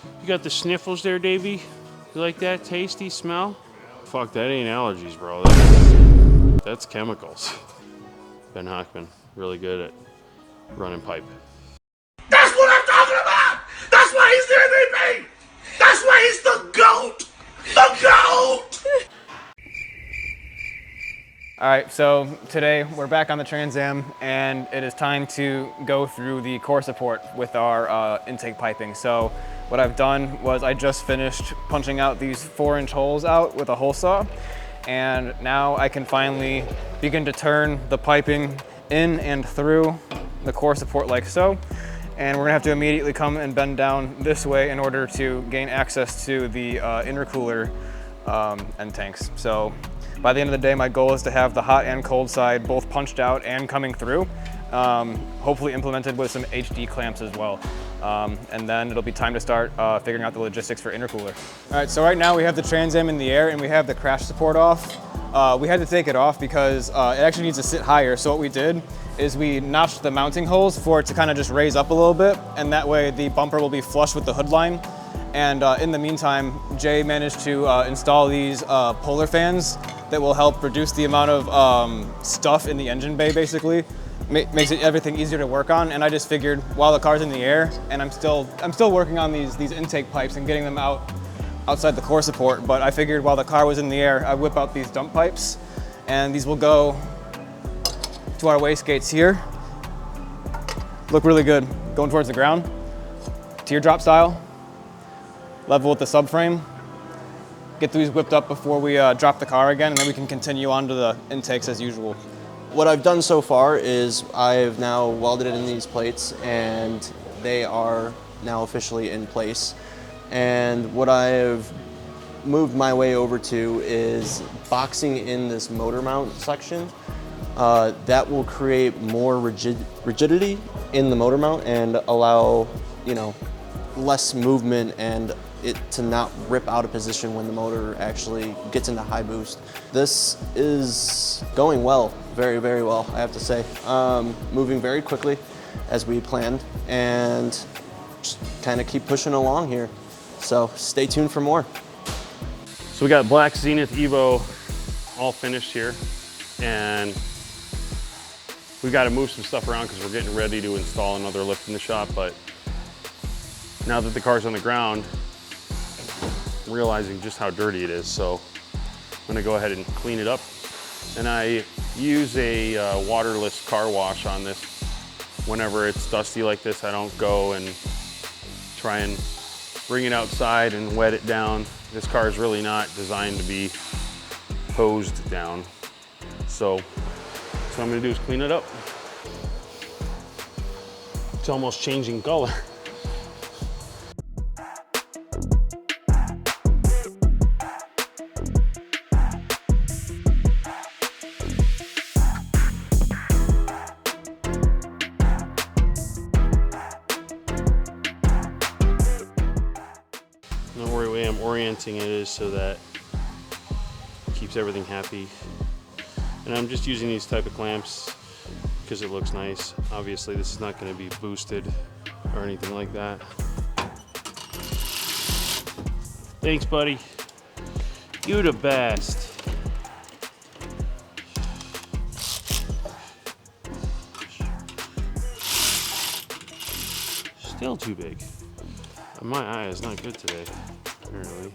You got the sniffles there, Davey? You like that tasty smell? Fuck, that ain't allergies, bro. That's chemicals. Ben Hockman, really good at running pipe. That's what I'm talking about! That's why he's the MVP! That's why he's the GOAT! The GOAT! All right, so today we're back on the Trans Am and it is time to go through the core support with our intake piping. So what I've done was I just finished punching out these 4-inch holes out with a hole saw, and now I can finally begin to turn the piping in and through the core support like so. And we're gonna have to immediately come and bend down this way in order to gain access to the intercooler end tanks. So by the end of the day, my goal is to have the hot and cold side both punched out and coming through, hopefully implemented with some HD clamps as well. And then it'll be time to start figuring out the logistics for intercooler. All right, so right now we have the Trans Am in the air and we have the crash support off. We had to take it off because it actually needs to sit higher. So what we did is we notched the mounting holes for it to kind of just raise up a little bit, and that way the bumper will be flush with the hood line. And in the meantime, Jay managed to install these polar fans that will help reduce the amount of stuff in the engine bay, basically. Makes everything easier to work on. And I just figured while the car's in the air, and I'm still working on these intake pipes and getting them outside the core support, but I figured while the car was in the air, I'd whip out these dump pipes, and these will go to our wastegates here. Look really good, going towards the ground, teardrop style, level with the subframe. Get these whipped up before we drop the car again, and then we can continue on to the intakes as usual. What I've done so far is I've now welded in these plates, and they are now officially in place. And what I've moved my way over to is boxing in this motor mount section. That will create more rigidity in the motor mount and allow, less movement and it to not rip out of position when the motor actually gets into high boost. This is going well, very, very well, I have to say. Moving very quickly as we planned, and just kind of keep pushing along here. So stay tuned for more. So we got black Zenith EVO all finished here, and we got to move some stuff around because we're getting ready to install another lift in the shop. But now that the car's on the ground, I'm realizing just how dirty it is. So I'm gonna go ahead and clean it up. And I use a waterless car wash on this. Whenever it's dusty like this, I don't go and try and bring it outside and wet it down. This car is really not designed to be hosed down. So what I'm gonna do is clean it up. It's almost changing color. The way I'm orienting it is so that it keeps everything happy. And I'm just using these type of clamps because it looks nice. Obviously this is not going to be boosted or anything like that. Thanks, buddy. You the best. Still too big. My eye is not good today, apparently.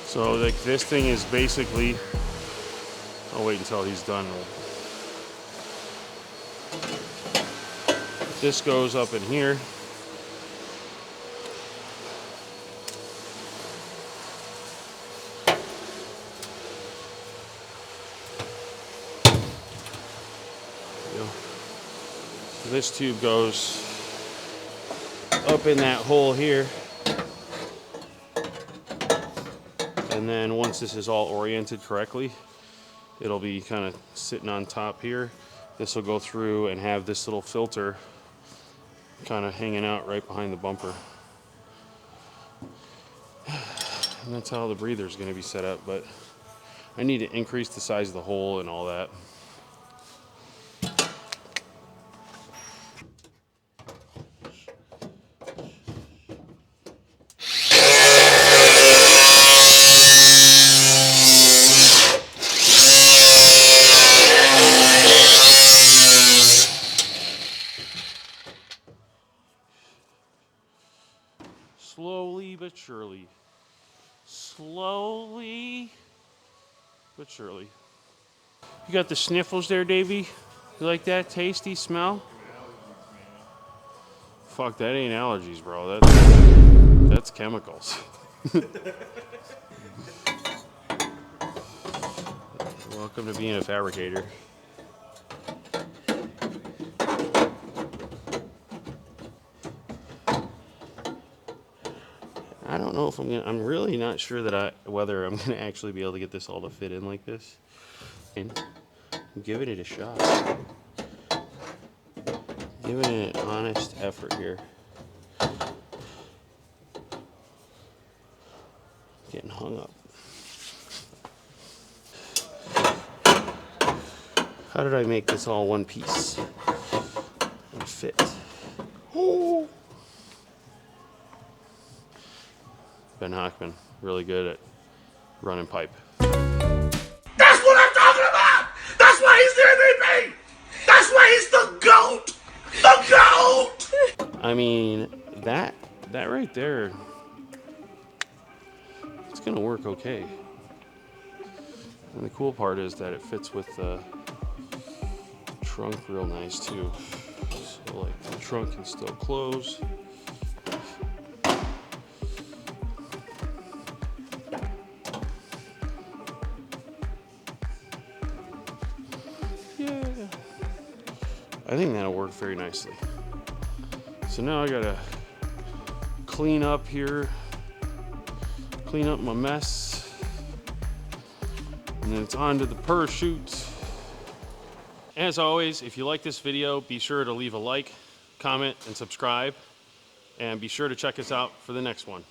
So like this thing is basically, I'll wait until he's done. This goes up in here. So this tube goes up in that hole here. And then once this is all oriented correctly, it'll be kind of sitting on top here. This will go through and have this little filter kind of hanging out right behind the bumper. And that's how the breather is going to be set up, but I need to increase the size of the hole and all that. Slowly but surely. Slowly but surely. You got the sniffles there, Davey? You like that tasty smell? Fuck, that ain't allergies, bro. That's chemicals. Welcome to being a fabricator. I don't know if I'm really not sure that whether I'm gonna actually be able to get this all to fit in like this. And I'm giving it a shot. Giving it an honest effort here. Getting hung up. How did I make this all one piece and fit? Oh. Ben Hockman, really good at running pipe. That's what I'm talking about! That's why he's the MVP! That's why he's the GOAT! The GOAT! I mean, that right there, it's gonna work okay. And the cool part is that it fits with the trunk real nice too. So like the trunk can still close. Yeah. I think that'll work very nicely. So now I gotta clean up here, clean up my mess, and then it's on to the parachute. As always, if you like this video, be sure to leave a like, comment, and subscribe, and be sure to check us out for the next one.